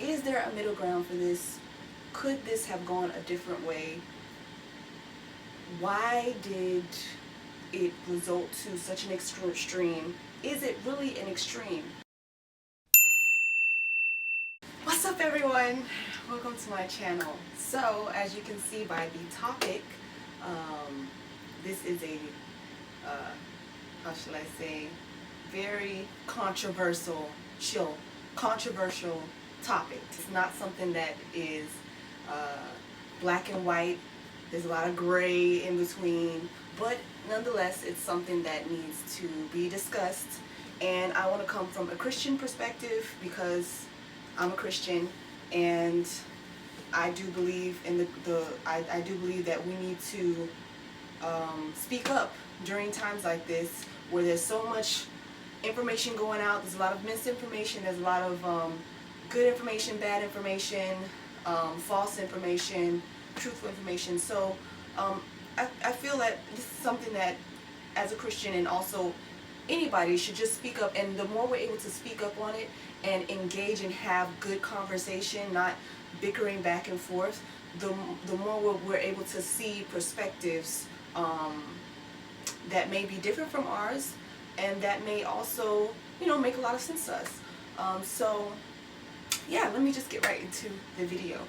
Is there a middle ground for this? Could this have gone a different way? Why did it result to such an extreme? Is it really an extreme? What's up, everyone? Welcome to my channel. So as you can see by the topic, this is a how shall I say, very controversial topic. It's not something that is black and white. There's a lot of gray in between, but nonetheless, it's something that needs to be discussed. And I want to come from a Christian perspective because I'm a Christian, and I do believe in I do believe that we need to speak up during times like this, where there's so much information going out. There's a lot of misinformation. There's a lot of good information, bad information, false information, truthful information. So I feel that this is something that, as a Christian and also anybody, should just speak up. And the more we're able to speak up on it and engage and have good conversation, not bickering back and forth, the more we're able to see perspectives that may be different from ours, and that may also, make a lot of sense to us. So yeah, let me just get right into the video.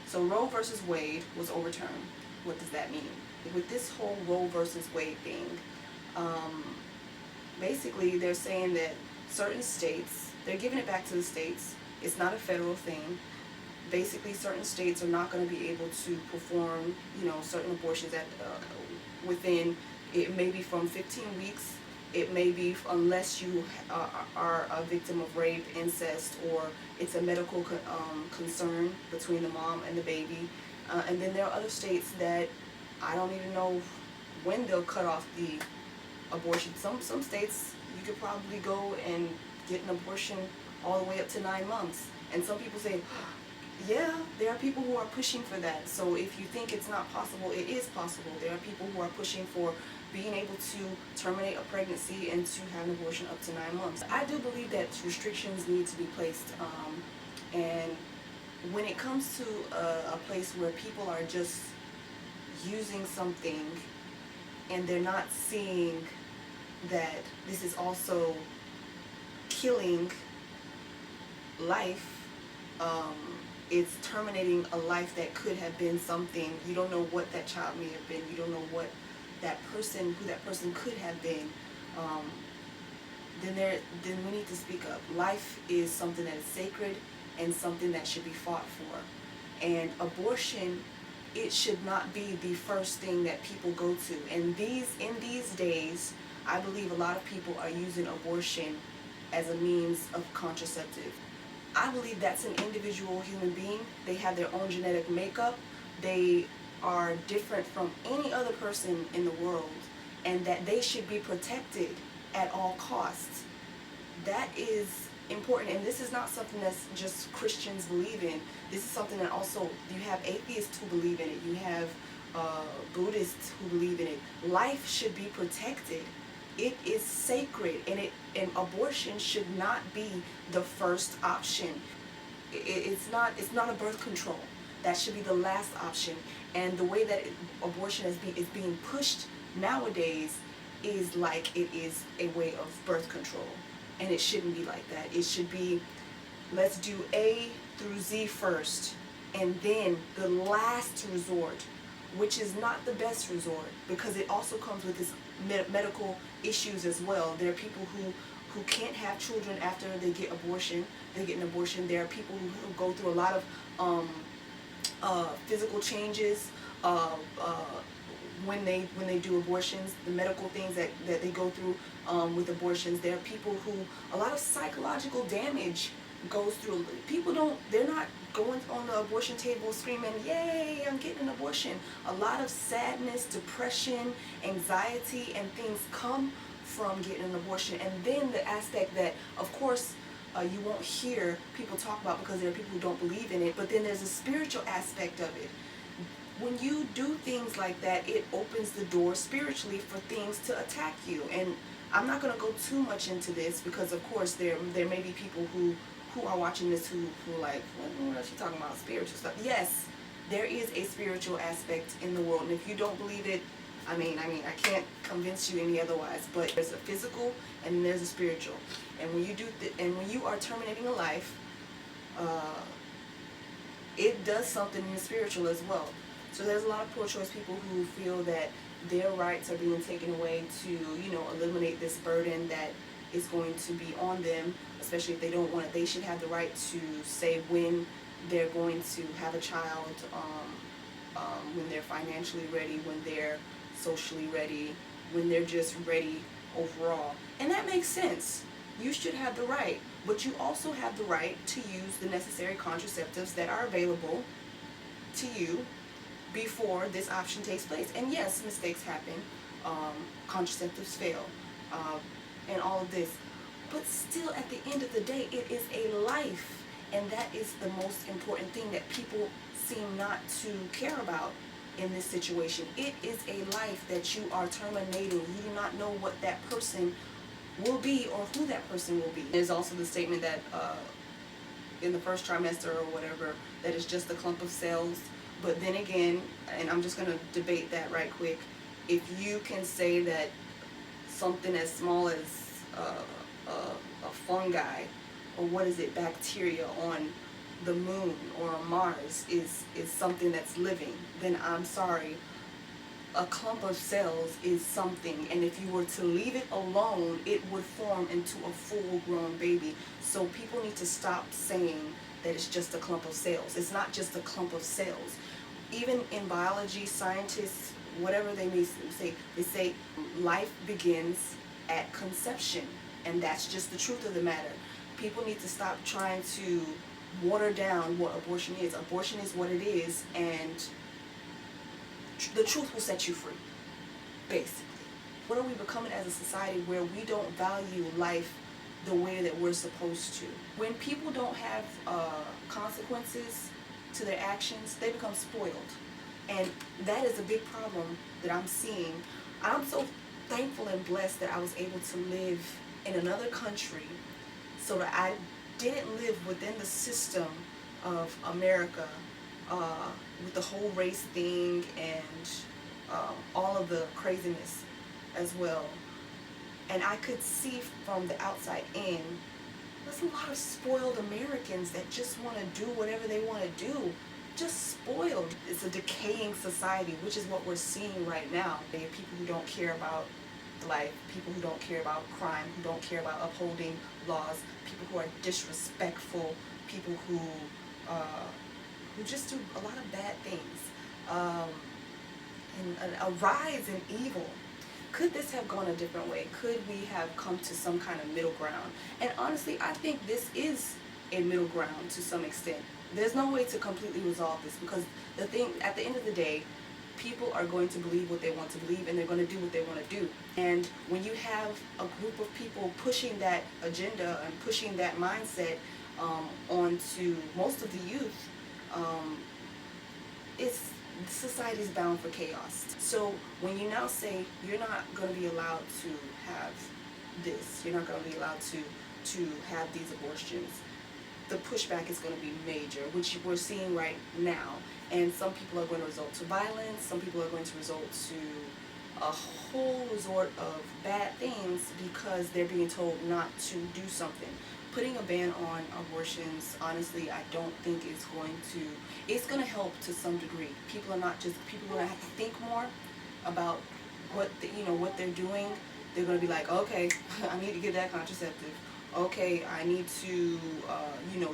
So Roe versus Wade was overturned. What does that mean? With this whole Roe versus Wade thing, basically they're saying that certain states, they're giving it back to the states. It's not a federal thing. Basically, certain states are not going to be able to perform, certain abortions at within, it may be from 15 weeks. It may be unless you are a victim of rape, incest, or it's a medical concern between the mom and the baby. And then there are other states that I don't even know when they'll cut off the abortion. Some states you could probably go and get an abortion all the way up to 9 months. And some people say, yeah, there are people who are pushing for that. So if you think it's not possible, it is possible. There are people who are pushing for being able to terminate a pregnancy and to have an abortion up to 9 months. I do believe that restrictions need to be placed. And when it comes to a place where people are just using something and they're not seeing that this is also killing life, it's terminating a life that could have been something. You don't know what that child may have been. You don't know what who that person could have been. Then we need to speak up. Life is something that is sacred and something that should be fought for. And abortion, it should not be the first thing that people go to. And in these days, I believe a lot of people are using abortion as a means of contraceptive. I believe that's an individual human being. They have their own genetic makeup. They are different from any other person in the world, and that they should be protected at all costs. That is important, and this is not something that's just Christians believe in. This is something that also you have atheists who believe in it. You have Buddhists who believe in it. Life should be protected. It is sacred, and abortion should not be the first option. It's not a birth control. That should be the last option. And the way that abortion is being pushed nowadays is like it is a way of birth control, and it shouldn't be like that. It should be, let's do A through Z first, and then the last resort, which is not the best resort, because it also comes with this medical issues as well. There are people who can't have children after they get abortion. They get an abortion. There are people who go through a lot of physical changes when they do abortions. The medical things that they go through with abortions. There are people who a lot of psychological damage goes through. They're not going on the abortion table screaming, yay, I'm getting an abortion. A lot of sadness, depression, anxiety, and things come from getting an abortion. And then the aspect that, of course, you won't hear people talk about, because there are people who don't believe in it, but then there's a spiritual aspect of it. When you do things like that, it opens the door spiritually for things to attack you. And I'm not going to go too much into this, because of course there may be people who who are watching this who like, what is she talking about, spiritual stuff? Yes, there is a spiritual aspect in the world, and if you don't believe it, I mean, I can't convince you any otherwise. But there's a physical and there's a spiritual, and when you when you are terminating a life, it does something in the spiritual as well. So there's a lot of pro-choice people who feel that their rights are being taken away to, eliminate this burden that is going to be on them, especially if they don't want it. They should have the right to say when they're going to have a child, when they're financially ready, when they're socially ready, when they're just ready overall. And that makes sense. You should have the right, but you also have the right to use the necessary contraceptives that are available to you before this option takes place. And yes, mistakes happen, contraceptives fail, and all of this, but still at the end of the day, it is a life, and that is the most important thing that people seem not to care about in this situation. It is a life that you are terminating. You do not know what that person will be or who that person will be. There's also the statement that in the first trimester or whatever, that is just a clump of cells. But then again, and I'm just going to debate that right quick, if you can say that something as small as a fungi, or what is it, bacteria on the moon or on Mars is something that's living, then I'm sorry, a clump of cells is something, and if you were to leave it alone, it would form into a full-grown baby. So people need to stop saying that it's just a clump of cells. It's not just a clump of cells. Even in biology, scientists, whatever they may say, they say life begins at conception, and that's just the truth of the matter. People need to stop trying to water down what abortion is. Abortion is what it is, and the truth will set you free, basically. What are we becoming as a society where we don't value life the way that we're supposed to? When people don't have consequences to their actions, they become spoiled. And that is a big problem that I'm seeing. I'm so thankful and blessed that I was able to live in another country so that I didn't live within the system of America, with the whole race thing and all of the craziness as well. And I could see from the outside in, there's a lot of spoiled Americans that just want to do whatever they want to do. Just spoiled. It's a decaying society, which is what we're seeing right now. People who don't care about life, people who don't care about crime, who don't care about upholding laws, people who are disrespectful, people who just do a lot of bad things, and a rise in evil. Could this have gone a different way? Could we have come to some kind of middle ground? And honestly, I think this is a middle ground to some extent. There's no way to completely resolve this, because the thing, at the end of the day, people are going to believe what they want to believe, and they're going to do what they want to do. And when you have a group of people pushing that agenda and pushing that mindset onto most of the youth, society's bound for chaos. So when you now say you're not going to be allowed to have this, you're not going to be allowed to have these abortions, the pushback is going to be major, which we're seeing right now. And some people are going to resort to violence, some people are going to resort to a whole resort of bad things because they're being told not to do something. Putting a ban on abortions, honestly, I don't think is going to, it's going to help to some degree. People are going to have to think more about what they're doing. They're going to be like, okay, I need to get that contraceptive. Okay, I need to,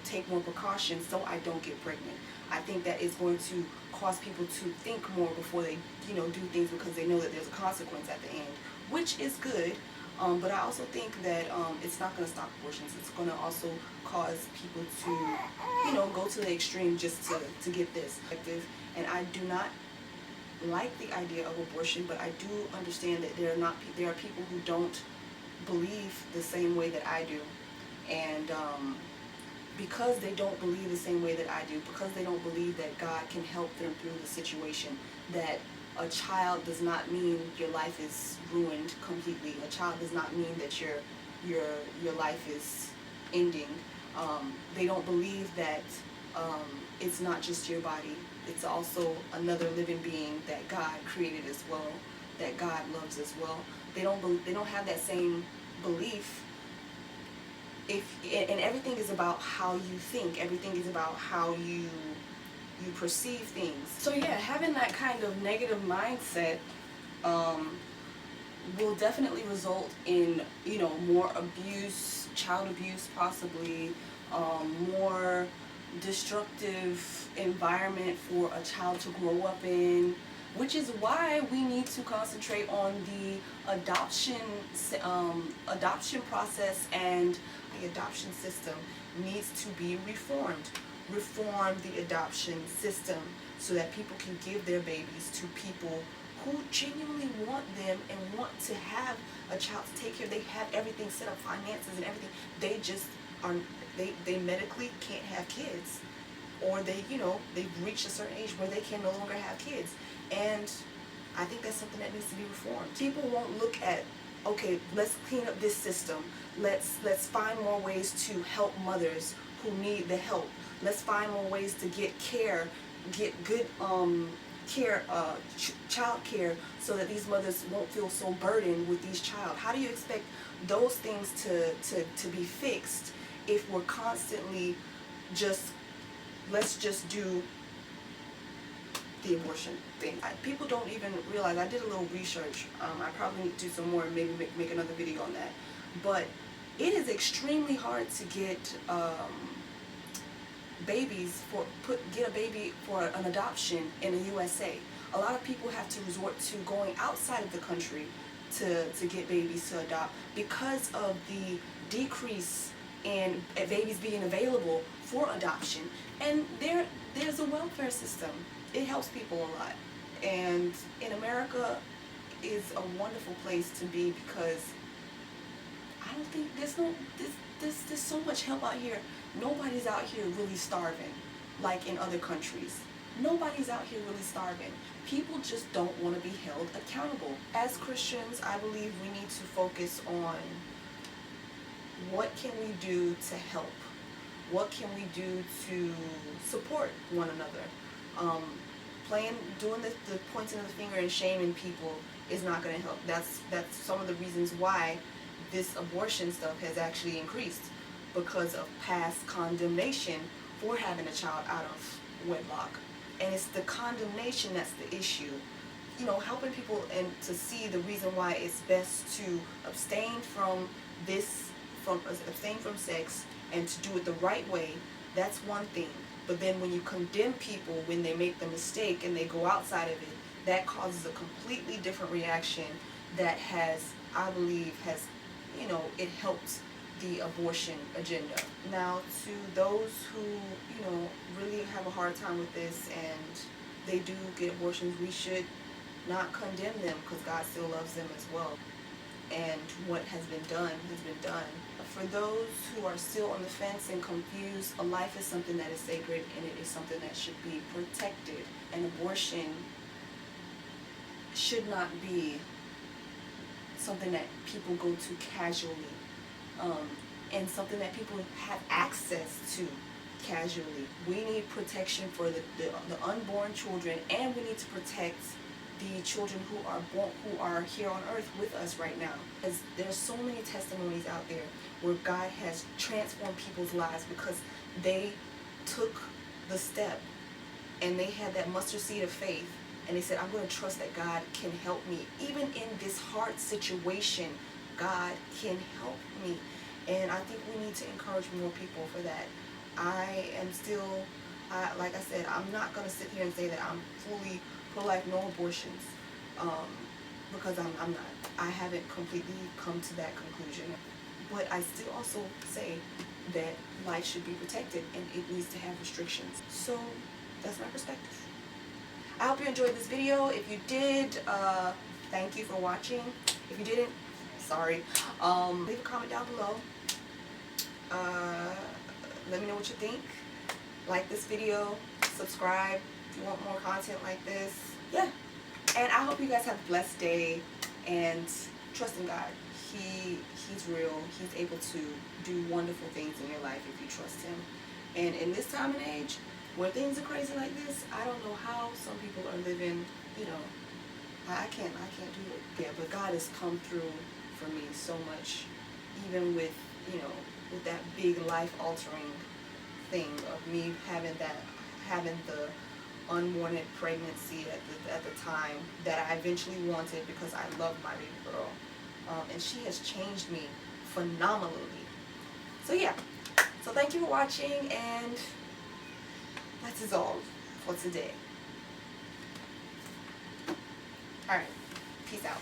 take more precautions so I don't get pregnant. I think that is going to cause people to think more before they, do things, because they know that there's a consequence at the end, which is good. But I also think that it's not going to stop abortions. It's going to also cause people to, go to the extreme just to get this. And I do not like the idea of abortion, but I do understand that there are people who don't believe the same way that I do. And because they don't believe the same way that I do, because they don't believe that God can help them through the situation, that a child does not mean your life is ruined completely. A child does not mean that your life is ending. They don't believe that it's not just your body. It's also another living being that God created as well, that God loves as well. They don't have that same belief. And everything is about how you think. Everything is about how you perceive things. So yeah, having that kind of negative mindset will definitely result in, you know, more abuse, child abuse possibly, more destructive environment for a child to grow up in, which is why we need to concentrate on the adoption process, and the adoption system needs to be reformed. Reform the adoption system so that people can give their babies to people who genuinely want them and want to have a child to take care. They have everything set up, finances and everything. They just are, they medically can't have kids, or they, you know, they've reached a certain age where they can no longer have kids. And I think that's something that needs to be reformed. People won't look at, okay, let's clean up this system. Let's find more ways to help mothers who need the help. Let's find more ways to get care, get good care, child care, so that these mothers won't feel so burdened with these child. How do you expect those things to be fixed if we're constantly just, let's just do the abortion thing? People don't even realize, I did a little research, I probably need to do some more and maybe make another video on that, but it is extremely hard to get get a baby for an adoption in the USA. A lot of people have to resort to going outside of the country to get babies to adopt because of the decrease in babies being available for adoption. And there's a welfare system. It helps people a lot. And in America is a wonderful place to be, because I don't think there's so much help out here. Nobody's out here really starving like in other countries. Nobody's out here really starving. People just don't want to be held accountable. As Christians, I believe we need to focus on what can we do to help? What can we do to support one another? Doing the pointing of the finger and shaming people is not going to help. That's some of the reasons why this abortion stuff has actually increased, because of past condemnation for having a child out of wedlock. And it's the condemnation that's the issue. You know, helping people and to see the reason why it's best to abstain from sex and to do it the right way, that's one thing. But then when you condemn people when they make the mistake and they go outside of it, that causes a completely different reaction that I believe, you know, it helps the abortion agenda. Now, to those who, you know, really have a hard time with this and they do get abortions, we should not condemn them, because God still loves them as well. And what has been done has been done. For those who are still on the fence and confused, a life is something that is sacred, and it is something that should be protected. And abortion should not be something that people go to casually, and something that people have access to casually. We need protection for the unborn children, and we need to protect the children who are born, who are here on earth with us right now. Because there's so many testimonies out there where God has transformed people's lives because they took the step and they had that mustard seed of faith, and they said, I'm going to trust that God can help me. Even in this hard situation, God can help me. And I think we need to encourage more people for that. I am still, like I said, I'm not going to sit here and say that I'm fully pro-life, no abortions, because I'm not. I haven't completely come to that conclusion. But I still also say that life should be protected and it needs to have restrictions. So that's my perspective. I hope you enjoyed this video. If you did, thank you for watching. If you didn't, sorry. Leave a comment down below. Let me know what you think. Like this video, subscribe if you want more content like this. Yeah. And I hope you guys have a blessed day and trust in God. he's real. He's able to do wonderful things in your life if you trust him. And in this time and age, where things are crazy like this, I don't know how some people are living, you know, I can't do it. Yeah, but God has come through for me so much, even with, you know, with that big life altering thing of me having the unwanted pregnancy at the time that I eventually wanted because I loved my baby girl. And she has changed me phenomenally. So yeah, so thank you for watching, and that is all for today. Alright, peace out.